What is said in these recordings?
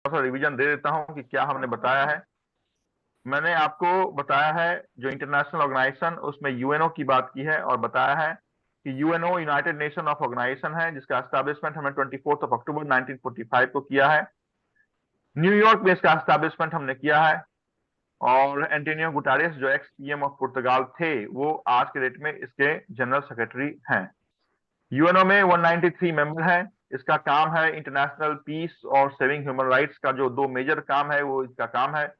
सा रिवीजन दे देता हूं कि क्या हमने बताया है। मैंने आपको बताया है जो इंटरनेशनल ऑर्गेनाइजेशन, उसमें यूएनओ की बात की है और बताया है कि UNO United Nation of Organization है, जिसका एस्टैब्लिशमेंट हमने 24 अक्टूबर 1945 को किया है। न्यूयॉर्क में इसका एस्टैब्लिशमेंट हमने किया है। और एंटोनियो गुटारेस जो एक्स पीएम ऑफ पुर्तगाल थे, वो आज के डेट में इसके जनरल सेक्रेटरी हैं। यूएनओ में 193 मेंबर हैं। इसका काम है इंटरनेशनल पीस और सेविंग ह्यूमन राइट्स का, जो दो मेजर काम है वो इसका काम है।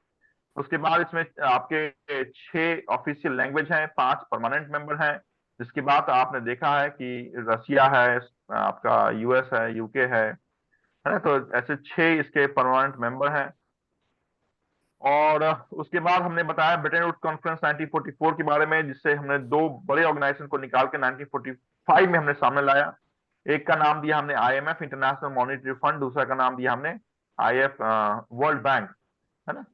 उसके बाद इसमें आपके 6 ऑफिशियल लैंग्वेज हैं, 5 परमानेंट मेंबर हैं। जिसकी बात आपने देखा है कि रसिया है, आपका यूएस है, यूके है ना। तो ऐसे 6 इसके परमानेंट मेंबर हैं। और उसके बाद हमने बताया ब्रिटेन वुड्स कॉन्फ्रेंस 1944 के बारे में, जिससे हमने दो बड़े ऑर्गेनाइजेशन को निकाल के 1945 में हमने सामने लाया। एक का नाम दिया हमने आईएमएफ, इंटरनेशनल मॉनेटरी फंड। दूसरा का नाम दिया हमने आईएफ, वर्ल्ड बैंक, है ना।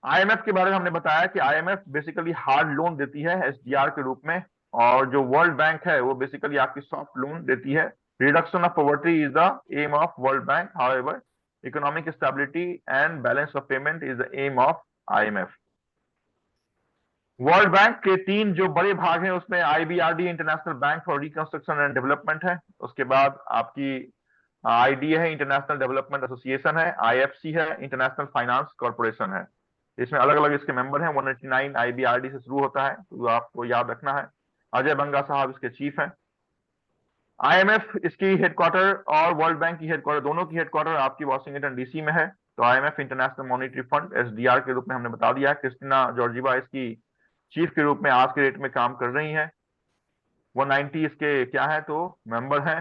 आईएमएफ के बारे में हमने बताया कि आईएमएफ बेसिकली हार्ड लोन देती है एसडीआर के रूप में, और जो वर्ल्ड बैंक है वो बेसिकली आपकी सॉफ्ट लोन देती है। Reduction of poverty is the aim of World Bank, however economic stability and balance of payment is the aim of IMF. World Bank के 3 जो बड़े भाग हैं, उसमें IBRD, International Bank for Reconstruction and Development है। उसके बाद आपकी आईडी है, इंटरनेशनल डेवलपमेंट एसोसिएशन है। आईएफसी है, इंटरनेशनल फाइनेंस कॉर्पोरेशन है। इसमें अलग अलग इसके मेंबर हैं। 189 आईबीआरडी से शुरू होता है, तो आपको याद रखना है। अजय बंगा साहब इसके चीफ हैं। आईएमएफ इसकी हेडक्वार्टर और वर्ल्ड बैंक की हेडक्वार्टर, दोनों की हेडक्वार्टर आपकी वॉशिंगटन डीसी में है। तो IMF international monetary fund SDR के रूप में हमने बता दिया है। क्रिस्टिना जॉर्जिवा इसकी चीफ के रूप में आज के डेट में काम कर रही हैं। 190 इसके क्या है तो मेंबर हैं।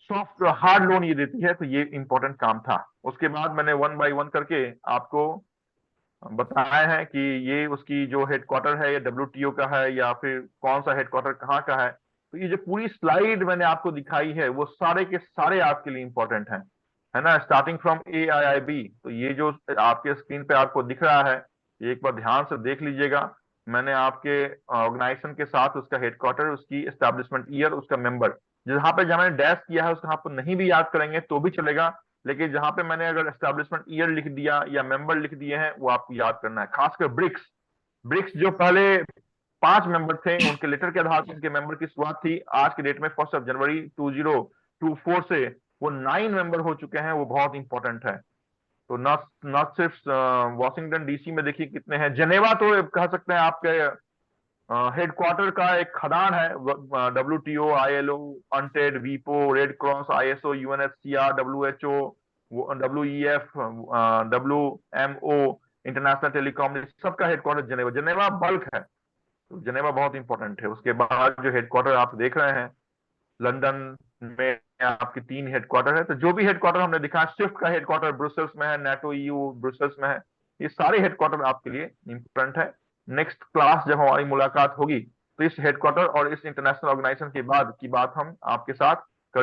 सॉफ्ट हार्ड लोन ये देती है, तो ये इंपॉर्टेंट काम था। उसके बाद मैंने वन बाय वन करके आपको बताया है कि ये उसकी जो हेडक्वार्टर है, ये डब्ल्यूटीओ का है या फिर कौन सा हेडक्वार्टर कहाँ का है। तो ये जो पूरी स्लाइड मैंने आपको दिखाई है, वो सारे के सारे आपके लिए इंपॉर्टेंट हैं, है ना। स्टार्टिंग फ्रॉम AIIB, तो ये जो आपके स्क्रीन पे आपको दिख रहा है, ये एक बार ध्यान से देख लीजिएगा। मैंने आपके ऑर्गेनाइजेशन के साथ उसका हेडक्वार्टर, उसकी एस्टैब्लिशमेंट ईयर, उसका मेंबर, जहां मैंने डैश किया है उसका आप नहीं भी याद करेंगे तो भी चलेगा। लेकिन जहां पे मैंने अगर एस्टैब्लिशमेंट ईयर लिख दिया या मेंबर लिख दिए हैं, वो आपको याद करना है। खासकर ब्रिक्स, ब्रिक्स जो पहले 5 मेंबर थे, उनके लेटर के आधार पर उनके मेंबर की शुरुआत थी। आज के डेट में 1 जनवरी 2024 से वो 9 मेंबर हो चुके हैं। वो बहुत इंपॉर्टेंट है। तो न सिर्फ वॉशिंगटन डीसी में देखिए कितने हैं। जेनेवा तो कह सकते हैं आपके हेडक्वार्टर का एक खदान है। WTO, ILO, अनटेड, वीपो, red cross, ISO, UNHCR, WHO, WEF, WMO, international telecom, सबका हेडक्वार्टर जेनेवा। जेनेवा बल्क है, तो जेनेवा बहुत इंपॉर्टेंट है। उसके बाद जो हेडक्वार्टर आप देख रहे हैं, लंदन में आपकी 3 हेडक्वार्टर है। तो जो भी हेडक्वार्टर हमने दिखा, स्विफ्ट का हेडक्वार्टर ब्रुसेल्स में है, NATO EU ब्रुसेल्स में है। ये सारे हेडक्वार्टर आपके लिए इंपॉर्टेंट है। नेक्स्ट क्लास जब हमारी मुलाकात होगी, तो इस हेडक्वार्टर और इस इंटरनेशनल ऑर्गेनाइजेशन के बाद की बात हम आपके साथ